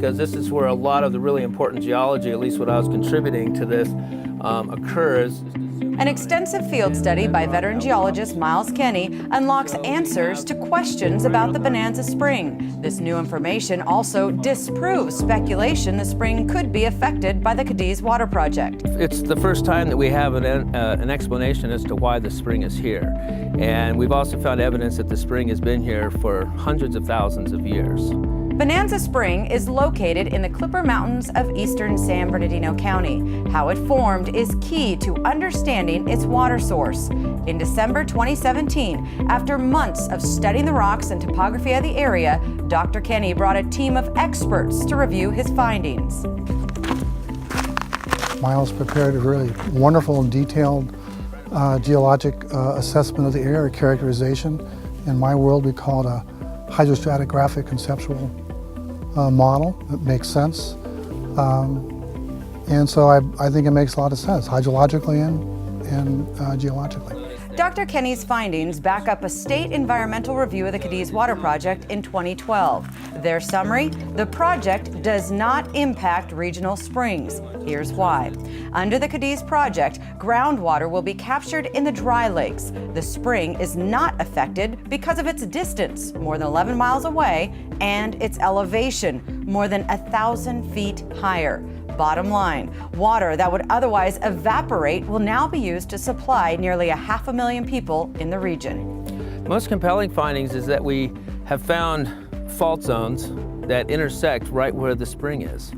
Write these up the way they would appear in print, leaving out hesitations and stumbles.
because this is where a lot of the really important geology, at least what I was contributing to this, occurs. An extensive field study by veteran geologist Miles Kenny unlocks answers to questions about the Bonanza Spring. This new information also disproves speculation the spring could be affected by the Cadiz Water Project. It's the first time that we have an explanation as to why the spring is here. And we've also found evidence that the spring has been here for hundreds of thousands of years. Bonanza Spring is located in the Clipper Mountains of eastern San Bernardino County. How it formed is key to understanding its water source. In December 2017, after months of studying the rocks and topography of the area, Dr. Kenny brought a team of experts to review his findings. Miles prepared a really wonderful and detailed geologic assessment of the area, characterization. In my world, we call it a hydrostratigraphic conceptual model. It makes sense. And so I think it makes a lot of sense, hydrologically and geologically. Dr. Kenny's findings back up a state environmental review of the Cadiz Water Project in 2012. Their summary: the project does not impact regional springs. Here's why. Under the Cadiz project, groundwater will be captured in the dry lakes. The spring is not affected because of its distance, more than 11 miles away, and its elevation, more than 1,000 feet higher. Bottom line, water that would otherwise evaporate will now be used to supply nearly 500,000 people in the region. The most compelling findings is that we have found fault zones that intersect right where the spring is.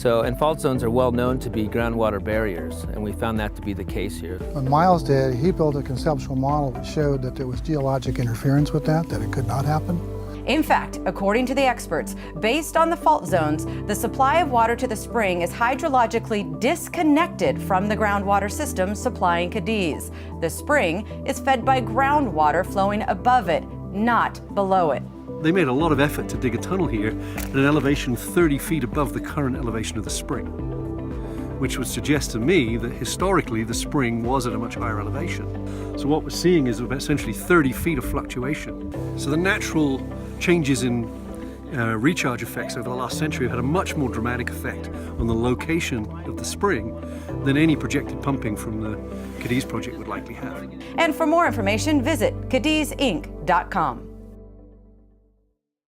And fault zones are well known to be groundwater barriers, and we found that to be the case here. When Miles did, he built a conceptual model that showed that there was geologic interference with that it could not happen. In fact, according to the experts, based on the fault zones, the supply of water to the spring is hydrologically disconnected from the groundwater system supplying Cadiz. The spring is fed by groundwater flowing above it, not below it. They made a lot of effort to dig a tunnel here at an elevation 30 feet above the current elevation of the spring, which would suggest to me that historically the spring was at a much higher elevation. So what we're seeing is essentially 30 feet of fluctuation. So the natural changes in recharge effects over the last century have had a much more dramatic effect on the location of the spring than any projected pumping from the Cadiz project would likely have. And for more information, visit CadizInc.com.